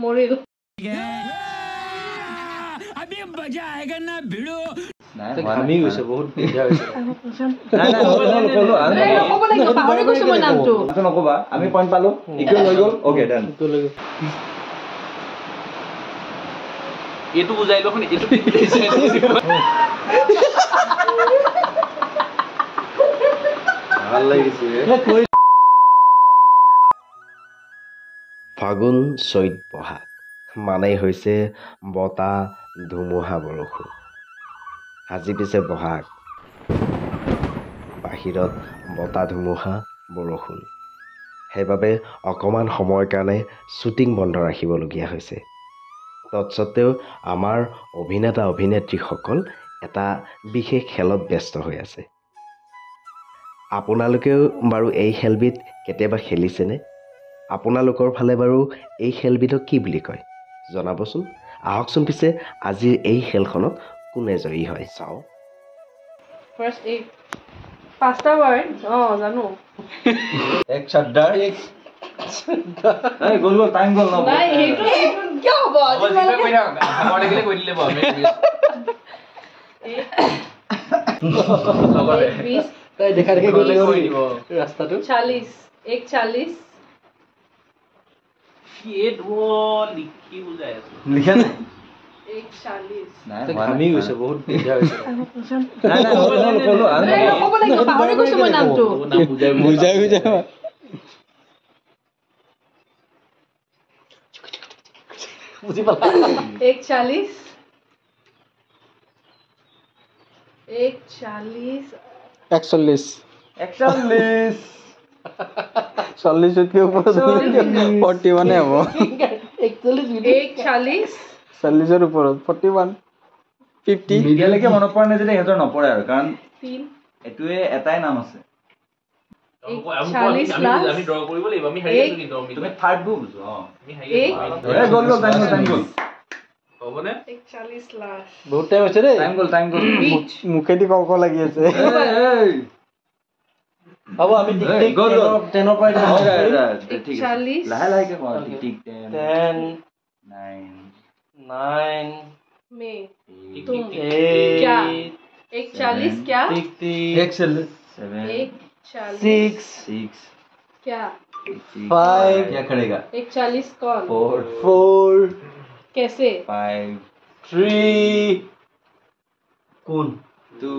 মৰিল अभी मजा आएगा ना भिड़ो ঘামি গৈছে বহুত দিগদাৰ হৈছে নকবা আমি পইণ্ট পালো ইকুৱেল হৈ গ'ল অ'কে ডান এইটো বুজাই লখন এইটো ভাল লাগিছে ফাগুন চৈত বহাগ মানেই হৈছে বতাহ ধুমুহা বৰষুণ আজি পিছে বহাগ বাহিৰত বতাহ ধুমুহা বৰষুণ সেইবাবে অকণমান সময়ৰ কাৰণে শ্বুটিং বন্ধ ৰাখিবলগীয়া হৈছে তৎসত্ত্বেও আমাৰ অভিনেতা অভিনেত্ৰীসকল এটা বিশেষ খেলত ব্যস্ত হৈ আছে আপোনালোকেও বাৰু এই খেলবিধ কেতিয়াবা খেলিছেনে আপোনালোকৰ ফালে বাৰু এই খেলবিধক কি বুলি কয় জনাবচোন আহকচোন পিছে আজিৰ এই খেলখনত কোনে জয়ী হয় চাওঁ ফাৰ্ষ্ট এই পাঁচটা ৱাৰ্ড জানো এক চাদ্দাৰ এই গ'ল টাইম গ'ল ন নাই এইটো কি হ'ব আমাৰ দেখিলে কৈ দিলে আমি তাই দেখা দেখি গ'লে কৈ দিব ৰাস্তাটো 40 140 লিখি বুজাই আছে লিখা নাই 140 ঘামি গৈছে বহুত দিগদাৰ হৈছে বুজাই বুজি পালা 140 41 40 ওপৰত 41 হ'ব 140 40 ওপৰত 41 50 মিডিয়ালৈকে মনত পৰা নাই যদি সিহঁতৰ নপৰে আৰু কাৰণ 3 এইটোৱে এটাই নাম আছে আমি ড্ৰ কৰিব লাগিব আমি হাৰি আছো কিন্তু তুমি থাৰ্ড বুক বুজো আমি হাৰি গ'ল টাইম গ'ল হ'বনে 140 লাখ বহুত টাইম হৈছে দেই টাইম গ'ল মুখেদি কওক লাগি আছে হ'ব আমি টিক টিক 10 পৰা ঠিক আছে লাহে লাহেকে কওঁ টিক টিক 10 9 में तुम क्या 140 क्या टिक टिक 140 6 क्या 5 क्या करेगा 140 कौन 4 कैसे 5 3 কোন 2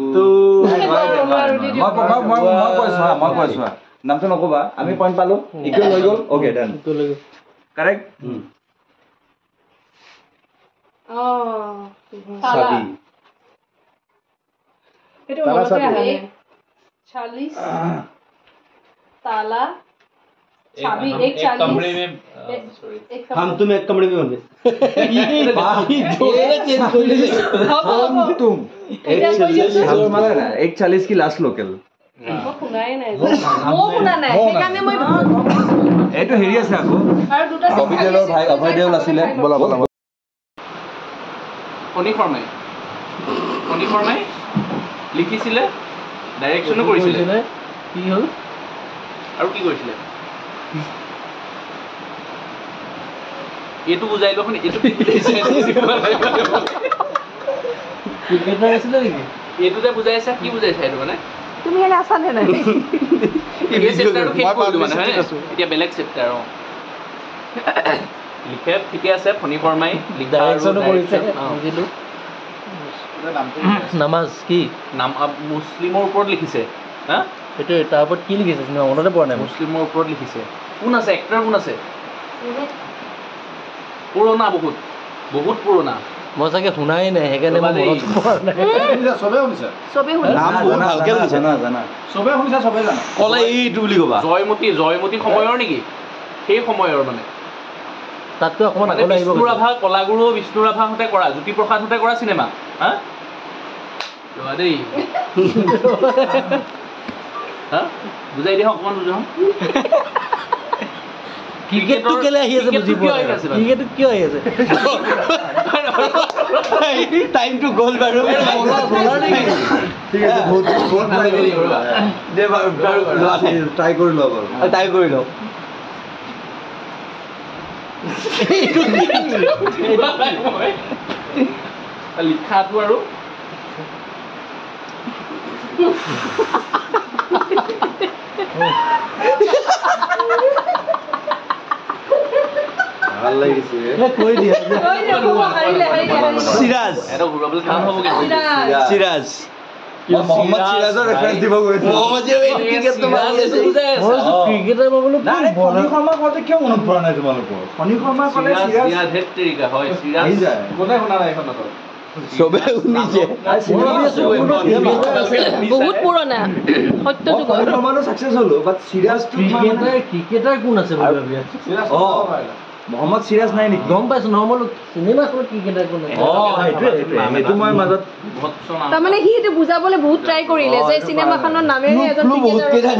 মই কৈছো নামটো নকবা আমি পইণ্ট পালো ইকুৱেল হৈ গ'ল অ'কে ডান কাৰেক্ট ताला itu berapa ya 40 ताला चाबी 140 कमरे में सॉरी हम तुम एक कमरे में होंगे तुम 140 की लास्ट लोकल এইটো হেৰি আছে আকৌ অভিদেলৰ ভাই অভয় দেউল আছিলে বলা ফণী ফৰ্মাই লিখিছিলে ডাইৰেকশ্যনো কৰিছিলে কি হ'ল আৰু কি কৰিছিলে এইটো বুজাই লখন এইটো ক্ৰিকেটাৰ আছিলে নেকি এইটো যে বুজাইছা কি বুজাইছা এইটো মানে তুমি এনে আছা নে নাই এই চেপ্টাৰটো শেষ কৰিলো মানে হয় এতিয়া বেলেগ চেপ্টাৰ লিখে ঠিকে আছে ফণী ফৰ্মাই ডাইৰেকশ্যনো কৰিছে বুজিলো নামাজ কি নাম মুছলিমৰ ওপৰত লিখিছে হা এইটো তাৰ ওপৰত কি লিখিছে তুমি মনতে পৰা নাই মুছলিমৰ ওপৰত লিখিছে কোন আছে এক্টৰ কোন আছে পুৰণা বহুত পুৰণা মই চাগে শুনাই নাই সেইকাৰণে মই মনত পৰা নাই চবে শুনিছে নাম ভালকে জানা চবে শুনিছে চবে জানা কলা এইটো বুলি ক'বা জয়মতী সময়ৰ নেকি সেই সময়ৰ মানে তাতকৈ অকণমান আগলৈ আহিব বিষ্ণুৰাভা কলাগুৰু বিষ্ণুৰাভাহঁতে কৰা জ্যোতিপ্ৰসাদহঁতে কৰা চিনেমা হা দেই হা বুজাই দিয়া অকণমান বুজাওঁ ক্ৰিকেটটো কেলে আহি আছে বুজি পোৱা নাই ক্ৰিকেটটো কিয় আহি আছে টাইমটো গ'ল বাৰু ঠিক আছে বহুত দে বাৰু ট্ৰাই কৰি লওঁ লিখাটো আৰু ভাল লাগিছে কৈ দিয়া সিৰাজ এটা ঘূৰাবলৈ কাম হ'ব কিন্তু সিৰাজ মোহাম্মদ সিৰাজৰ ৰেফাৰেন্স দিব গৈছে মোহাম্মদ সিৰাজ ক্ৰিকেটটো মাৰি আছে ক্ৰিকেটাৰ বোলো ফণী শৰ্মা কওঁতে কিয় মনত পৰা নাই তোমালোকৰ ফণী শৰ্মা ক'লে সিৰাজ ধেত্ৰিকা হয় আহি চিৰাজ যায় কোনে শুনা নাই এখন নাটক চবে শুনিছে বহুত পুৰণা সত্য যুগ ফণী শৰ্মাটো ছাকচেছ হ'লো বাট সিৰাজটো ক্ৰিকেটাৰ কোন আছে বুলি ভাবি আছো মোহাম্মদ সিৰাজ নাই নেকি গম পাইছো নহয় মই চিনেমাখনত ক্ৰিকেটাৰ কোন আছে সেইটো মই মাজত তাৰমানে সি সেইটো বুজাবলৈ বহুত ট্ৰাই কৰিলে যে চিনেমাখনৰ নামেৰে এজন ক্ৰিকেটাৰ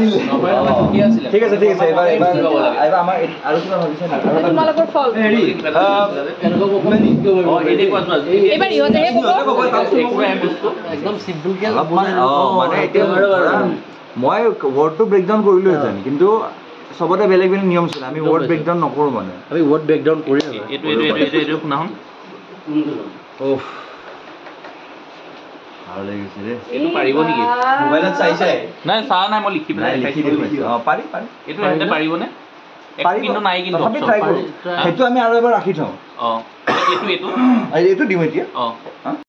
ঠিক আছে এবাৰ আমাৰ আৰু কিবা ভাবিছে না তোমালোকৰ ফল এইবাৰ ইহঁতেহে ক'ব একদম চিম্পলকে মানে এতিয়া মই ৱৰ্ডটো ব্ৰেকডাউন কৰিলোহেঁতেন কিন্তু চবতে বেলেগ বেলেগ নিয়ম ছিল আমি ৱৰ্ড ব্ৰেকডাউন নকৰোঁ মানে আমি ৱৰ্ড ব্ৰেকডাউন কৰি এইটো শুনাচোন ভাল লাগিছে ৰে এইটো পাৰিব নেকি মোবাইলত চাইছে নাই চোৱা নাই মই লিখি পেলাই লিখি দেখুৱাইছে পাৰি এইটো সিহঁতে পাৰিবনে কিন্তু নাই কিন্তু তথাপি ট্ৰাই কৰোঁ সেইটো আমি আৰু এবাৰ ৰাখি থওঁ এইটো এইটো দিওঁ এতিয়া